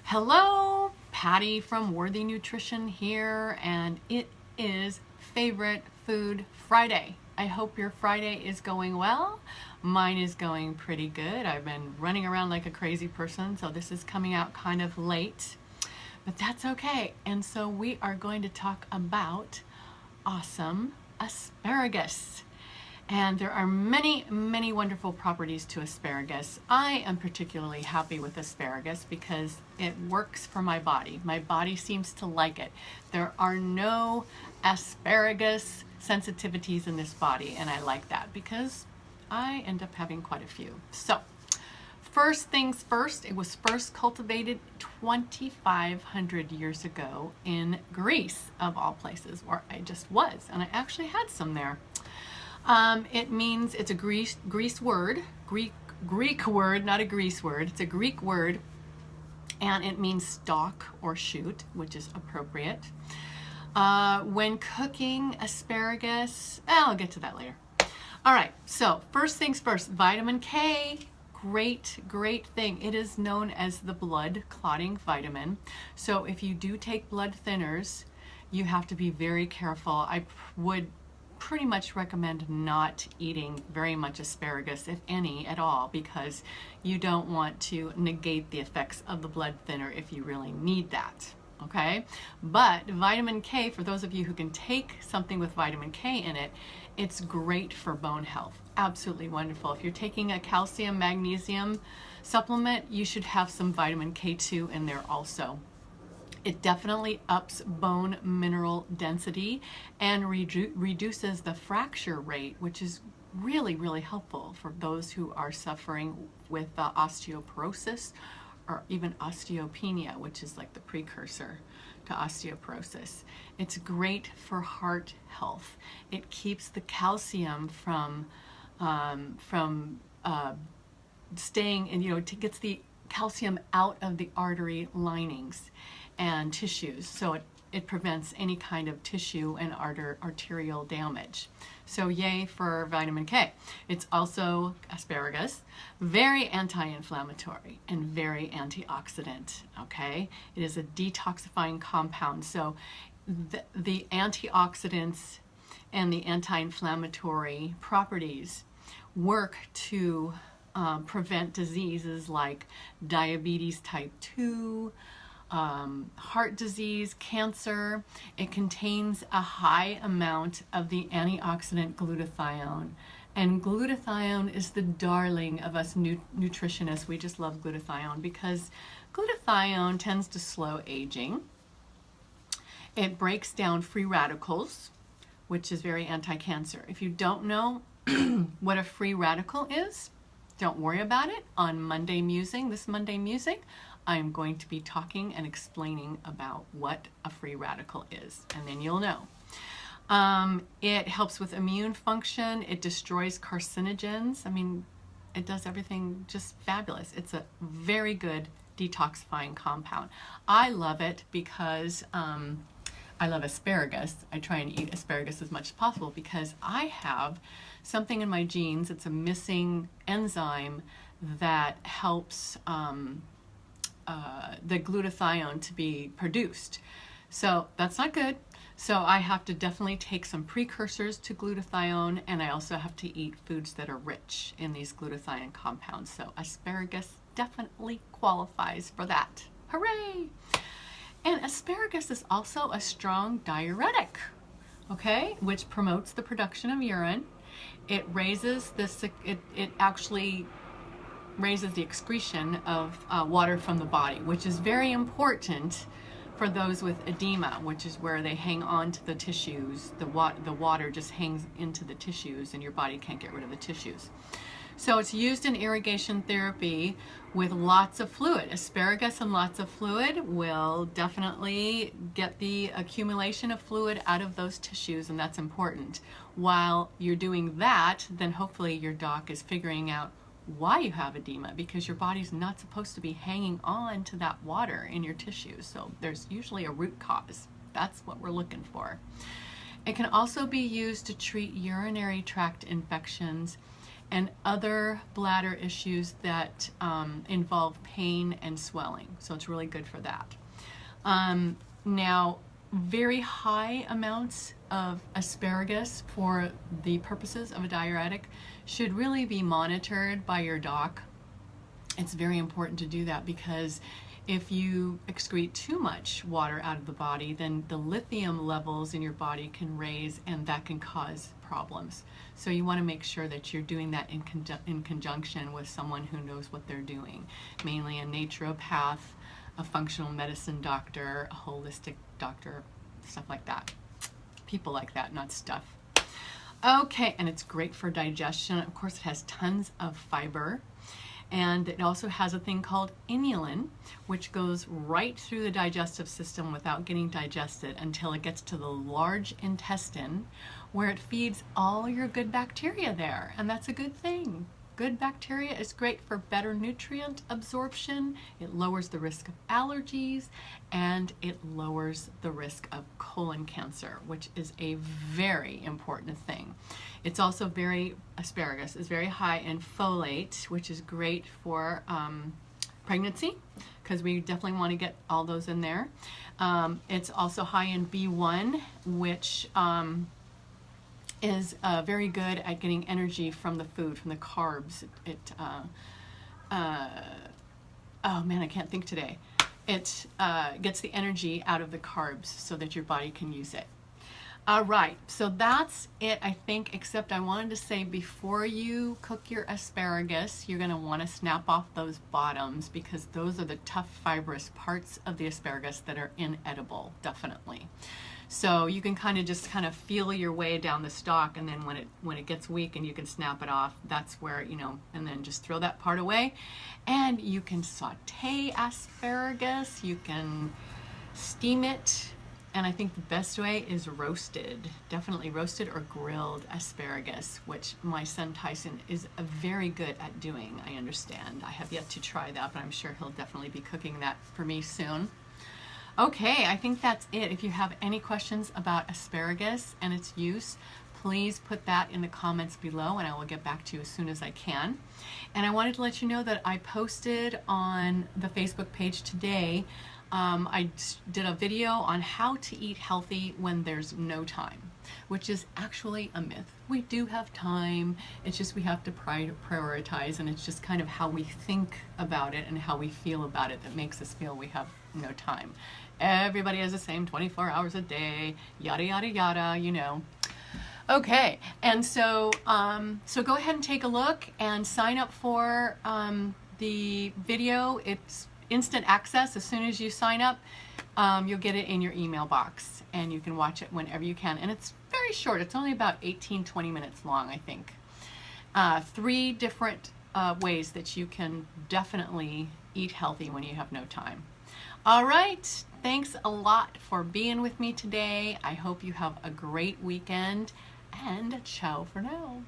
Hello, Patty from Worthy Nutrition here, and it is Favorite Food Friday. I hope your Friday is going well. Mine is going pretty good. I've been running around like a crazy person, so this is coming out kind of late, but that's okay. And so we are going to talk about awesome asparagus. And there are many, many wonderful properties to asparagus. I am particularly happy with asparagus because it works for my body. My body seems to like it. There are no asparagus sensitivities in this body, and I like that because I end up having quite a few. So, first things first, it was first cultivated 2,500 years ago in Greece, of all places, where I just was, and I actually had some there. It means, it's a Greek word, Greek word, not a Greece word. It's a Greek word, and it means stalk or shoot, which is appropriate. When cooking asparagus, I'll get to that later. All right, so first things first, vitamin K, great thing. It is known as the blood clotting vitamin. So if you do take blood thinners, you have to be very careful. I would pretty much recommend not eating very much asparagus, if any at all, because you don't want to negate the effects of the blood thinner if you really need that, okay? But vitamin K, for those of you who can take something with vitamin K in it, it's great for bone health. Absolutely wonderful. If you're taking a calcium, magnesium supplement, you should have some vitamin K2 in there also. It definitely ups bone mineral density and reduces the fracture rate, which is really helpful for those who are suffering with osteoporosis or even osteopenia, which is like the precursor to osteoporosis. It's great for heart health. It keeps the calcium from staying, and it gets the calcium out of the artery linings and tissues, so it prevents any kind of tissue and arterial damage. So yay for vitamin K. It's also, asparagus, very anti-inflammatory and very antioxidant, okay? It is a detoxifying compound, so the antioxidants and the anti-inflammatory properties work to prevent diseases like diabetes type 2, heart disease, cancer. It contains a high amount of the antioxidant glutathione. And glutathione is the darling of us nutritionists. We just love glutathione because glutathione tends to slow aging. It breaks down free radicals, which is very anti-cancer. If you don't know what a free radical is, don't worry about it. On Monday Musing, this Monday Musing, I'm going to be talking and explaining about what a free radical is, and then you'll know. It helps with immune function. It destroys carcinogens. I mean, it does everything just fabulous. It's a very good detoxifying compound. I love it because I love asparagus. I try and eat asparagus as much as possible because I have something in my genes. It's a missing enzyme that helps the glutathione to be produced. So that's not good. So I have to definitely take some precursors to glutathione, and I also have to eat foods that are rich in these glutathione compounds. So asparagus definitely qualifies for that. Hooray! And asparagus is also a strong diuretic, okay, which promotes the production of urine. It raises this, it actually raises the excretion of water from the body, which is very important for those with edema, which is where they hang on to the tissues. The water just hangs into the tissues and your body can't get rid of the tissues. So it's used in irrigation therapy with lots of fluid. Asparagus and lots of fluid will definitely get the accumulation of fluid out of those tissues, and that's important. While you're doing that, then hopefully your doc is figuring out why you have edema, because your body's not supposed to be hanging on to that water in your tissues. So there's usually a root cause. That's what we're looking for. It can also be used to treat urinary tract infections and other bladder issues that involve pain and swelling. So it's really good for that. Now, very high amounts of asparagus for the purposes of a diuretic should really be monitored by your doc. It's very important to do that because if you excrete too much water out of the body, then the lithium levels in your body can raise, and that can cause problems. So you want to make sure that you're doing that in conjunction with someone who knows what they're doing, mainly a naturopath, a functional medicine doctor, a holistic doctor, stuff like that. People like that, not stuff. Okay, and it's great for digestion. Of course, it has tons of fiber. And it also has a thing called inulin, which goes right through the digestive system without getting digested until it gets to the large intestine, where it feeds all your good bacteria there. And that's a good thing. Good bacteria is great for better nutrient absorption. It lowers the risk of allergies, and it lowers the risk of colon cancer, which is a very important thing. It's also asparagus is very high in folate, which is great for pregnancy, because we definitely want to get all those in there. It's also high in B1, which is very good at getting energy from the food, from the carbs. Oh man, I can't think today. It gets the energy out of the carbs so that your body can use it. All right, so that's it, I think, except I wanted to say before you cook your asparagus, you're going to want to snap off those bottoms, because those are the tough fibrous parts of the asparagus that are inedible, definitely. So you can kind of feel your way down the stalk, and then when it gets weak and you can snap it off, that's where, and then just throw that part away. And you can saute asparagus, you can steam it, and I think the best way is roasted, definitely roasted or grilled asparagus, which my son Tyson is very good at doing, I understand. I have yet to try that, but I'm sure he'll definitely be cooking that for me soon. Okay, I think that's it. If you have any questions about asparagus and its use, please put that in the comments below, and I will get back to you as soon as I can. And I wanted to let you know that I posted on the Facebook page today, I did a video on how to eat healthy when there's no time, which is actually a myth. We do have time, it's just we have to prioritize, and it's just kind of how we think about it and how we feel about it that makes us feel we have no time. Everybody has the same 24 hours a day, yada yada yada, Okay, and so so go ahead and take a look and sign up for the video. It's instant access. As soon as you sign up, you'll get it in your email box, and you can watch it whenever you can. And it's very short. It's only about 18-20 minutes long, I think. 3 different ways that you can definitely eat healthy when you have no time. All right, thanks a lot for being with me today. I hope you have a great weekend, and ciao for now.